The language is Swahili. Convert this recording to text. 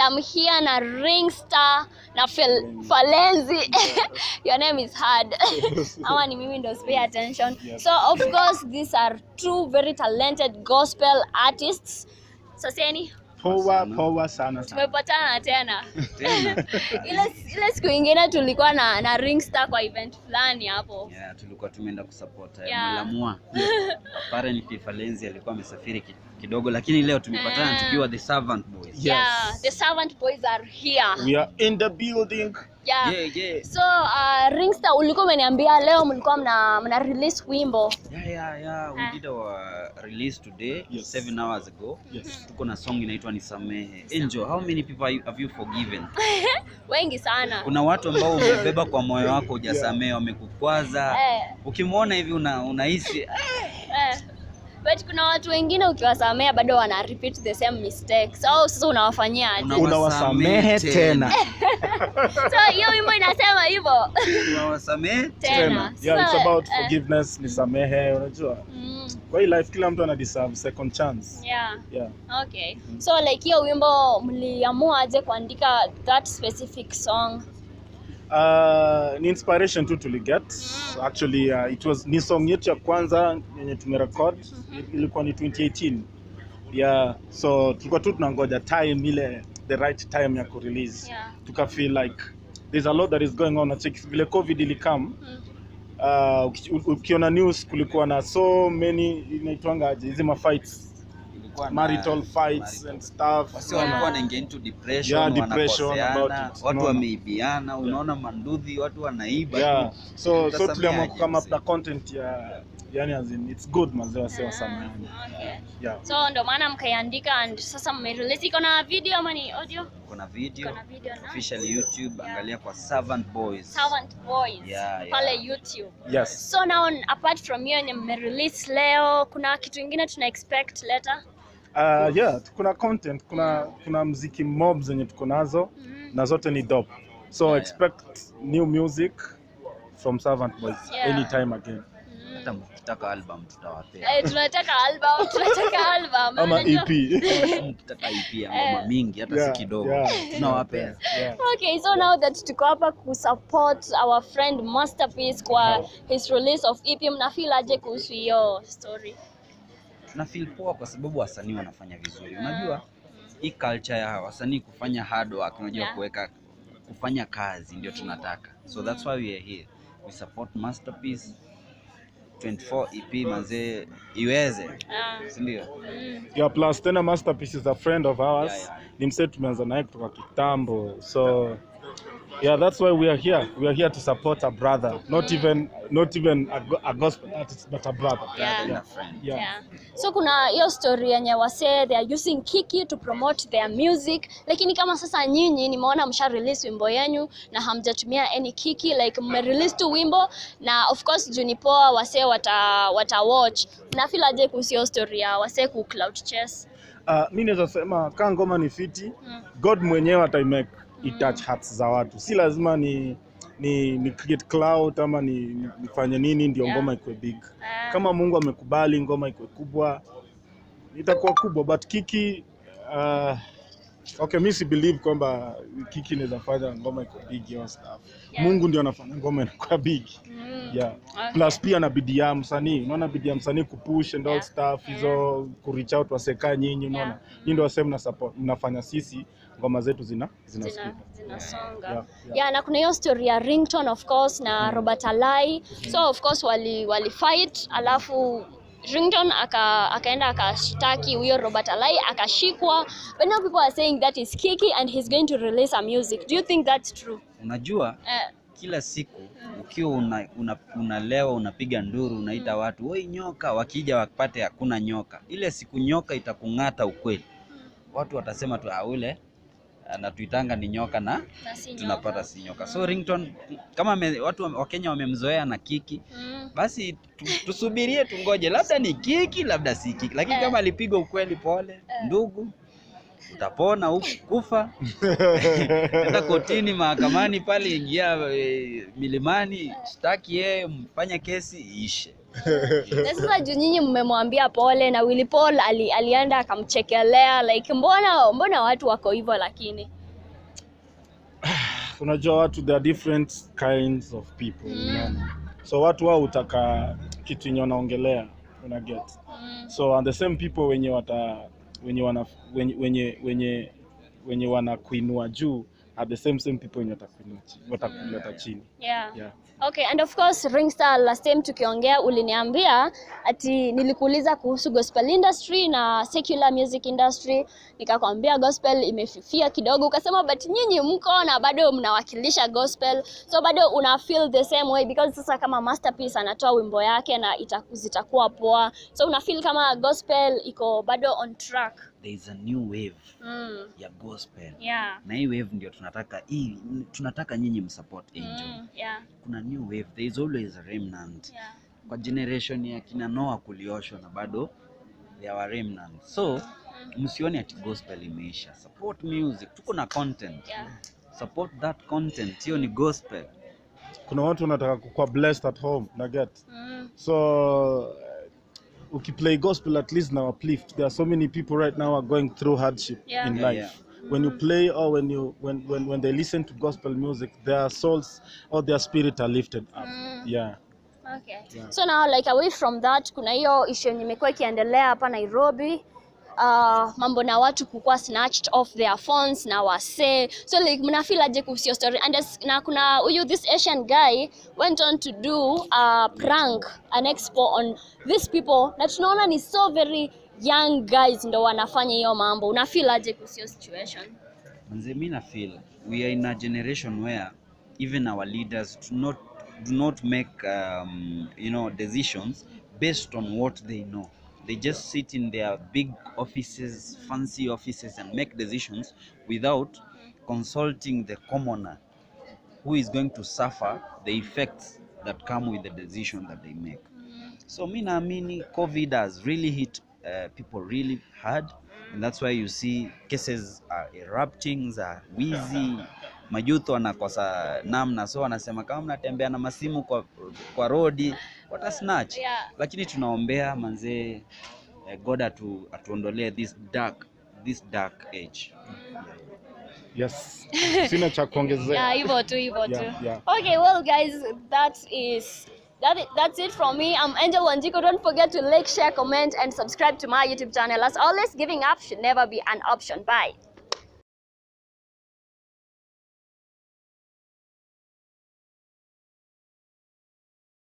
I'm here na Ringstar na Falenzi. Your name is hard. Ama ni mimi ndo pay attention. So of course these are two very talented gospel artists. So Seni, Power sana. tumepatana tena. Ile siku nyingine tulikuwa na Ringstar kwa event fulani hapo. Yeah, tulikuwa tumeenda kusupport Malamua. Apparently Falenzi alikuwa amesafiri kidogo, lakini leo tumepatana tukiwa the Servant Boys. Yes. Yeah, the Servant Boys are here. We are in the building. Yeah. So Ringstar, ulikuwa umeniambia leo mlikuwa mna release wimbo. Yeah. We did our release today, 7 hours ago. Yes. Tuko na song inaitwa Nisamehe. Angel, how many people have you forgiven? Wengi sana. Kuna watu ambao umebeba kwa moyo wako hujasamehe, wamekukwaza. Ukimwona hivi unahisi But kuna watu wengine ukiwasamea bado wana repeat the same mistakes. So sasa unawafanyia aje? Unawasamehe tena. So hiyo wimbo inasema hivyo. Unawasamehe tena. Yeah, it's about forgiveness, nisamehe, unajua. Kwa hii life kila mtu ana deserve second chance. Yeah. Okay. So like hiyo wimbo mliamua aje kuandika that specific song? Ni inspiration tu tuliget. Actually it was ni song yetu ya kwanza yenye tumerecord, ilikuwa ni 2018. Yeah, so tulikuwa tu tunangoja time ile the right time ya ku-release. Tuka feel like there's a lot that is going on at vile COVID ilikam. Ukiona news kulikuwa na so many inaitwanga aje hizi ma fights, marital fights and stuff. Wasi walikuwa wanaingia into depression, watu wameibiana, unaona manduthi, watu wanaiba. So tuliamua kama up na content ya yani as in it's good mazewa sawa sana. So ndo maana mkaiandika and sasa mmerelease. Iko na video ama ni audio? Kuna video official YouTube, angalia kwa Servant Boys. Pale YouTube. Yes. So now apart from hiyo mmerelease leo, kuna kitu kingine tuna expect later? Kuna content, kuna muziki mob zenye tuko nazo na zote ni dope. So expect new music from Servant Boys anytime again. Hata mkitaka album tutawapea. Tunataka album. Ama EP. Mkitaka EP ya ngoma mingi hata si kidogo. Tunawapea. Okay, so now that tuko hapa ku support our friend Masterpiece kwa his release of EP, mna feel aje kuhusu hiyo story? Na feel poa kwa sababu wasanii wanafanya vizuri. Unajua hii culture ya wasanii kufanya hard work, unajua kufanya kazi ndio tunataka. So that's why we are here. We support Masterpiece 24 EP manze iweze. Si ndio? Plus tena Masterpiece is a friend of ours. Ni mse tumeanza naye kutoka kitambo. So that's why we are here. We are here to support a brother, not even a gospel artist, but a brother. So kuna hiyo story yenye wase they are using Kiki to promote their music, lakini kama sasa nyinyi nimeona msha release wimbo yenu na hamjatumia any Kiki, like mme release tu wimbo na of course junipoa wase wata watch. Na feel aje kuhusu hiyo story ya wase ku cloud chase? Mimi naweza sema kama ngoma ni fiti, God mwenyewe atai touch hearts za watu. Si lazima ni create cloud ama nifanye nini ndio ngoma ikuwe big. Kama Mungu amekubali ngoma ikuwe kubwa, itakuwa kubwa. But Kiki mimi si believe kwamba Kiki inaweza fanya ngoma ikuwe big hiyo stuff. Mungu ndio anafanya ngoma inakuwa big. Plus pia na bidii ya msanii. Unaona bidii ya msanii kupush and all stuff, hizo ku reach out waseka nyinyi, unaona. Nyinyi ndio wasema na support mnafanya sisi ngoma zetu zinasonga. Na kuna hiyo story ya Ringtone of course na Robert Alai. So of course wali fight, alafu Ringtone akaenda akashtaki huyo Robert Alai akashikwa. But now people are saying that is Kiki and he's going to release a music. Do you think that's true? Unajua kila siku ukiwa unalewa unapiga nduru unaita watu oi nyoka, wakija wapate hakuna nyoka. Ile siku nyoka itakungata ukweli, watu watasema tu ule anatuitanga ni nyoka na tunapata si nyoka. So Ringtone kama watu wa Kenya wamemzoea na Kiki, basi tusubirie tungoje, labda ni Kiki labda si Kiki, lakini kama alipiga ukweli pole ndugu, utapona huku kufa. Enda kotini mahakamani pale, ingia milimani, shtaki yeye, mfanya kesi iishe. Na sasa juu nyinyi mmemwambia pole na Willy Paul alienda akamchekelea, like mbona watu wako hivyo lakini? Unajua watu, there are different kinds of people, you know? So watu wao utaka kitu yenye wanaongelea, una get. So and the same people wenye wana kuinua juu are the same people wenye watakuleta chini. Yeah. Okay, and of course Ringstar, last time tukiongea uliniambia ati nilikuuliza kuhusu gospel industry na secular music industry, nikakwambia gospel imefifia kidogo, ukasema but nyinyi mko na bado mnawakilisha gospel, so bado una feel the same way because sasa kama Masterpiece anatoa wimbo yake na zitakuwa poa, so una feel kama gospel iko bado on track? There is a new wave ya gospel. Na hii wave ndio tunataka nyinyi msupport Angel. Kuna new wave, there is always a remnant. Kwa generation ya kina Noah kulioshwa na bado there are remnant. So msione ati gospel imeisha. Support music, tuko na content. Support that content, hiyo ni gospel. Kuna watu wanataka kuwa blessed at home, na get. So ukiplay gospel at least now uplift. There are so many people right now are going through hardship in life. When you play or when they listen to gospel music, their souls or their spirit are lifted up. Okay. So now like away from that, kuna hiyo issue yenye imekuwa ikiendelea hapa Nairobi, mambo na watu kukua snatched off their phones na wase. So like mna feel aje kuhusu your story? And na kuna this Asian guy went on to do a prank, an expo on these people na tunaona ni so very young guys ndo wanafanya hiyo mambo. Una feel aje kuhusu your situation? Manze, mimi na feel we are in a generation where even our leaders do not make decisions based on what they know. They just sit in their big offices, fancy offices, and make decisions without consulting the commoner who is going to suffer the effects that come with the decision that they make. So mimi naamini COVID has really hit people really hard, and that's why you see cases are erupting, are wheezy, majuto wanakosa namna, so wanasema kama mnatembea na masimu kwa road wata snatch. Lakini tunaombea manze, God atuondolee this dark age. Yes. Sina cha kuongezea. Hivyo tu. Okay, well guys, that's it from me. I'm Angel Wanjiko. Don't forget to like, share, comment, and subscribe to my YouTube channel. As always, giving up should never be an option. Bye.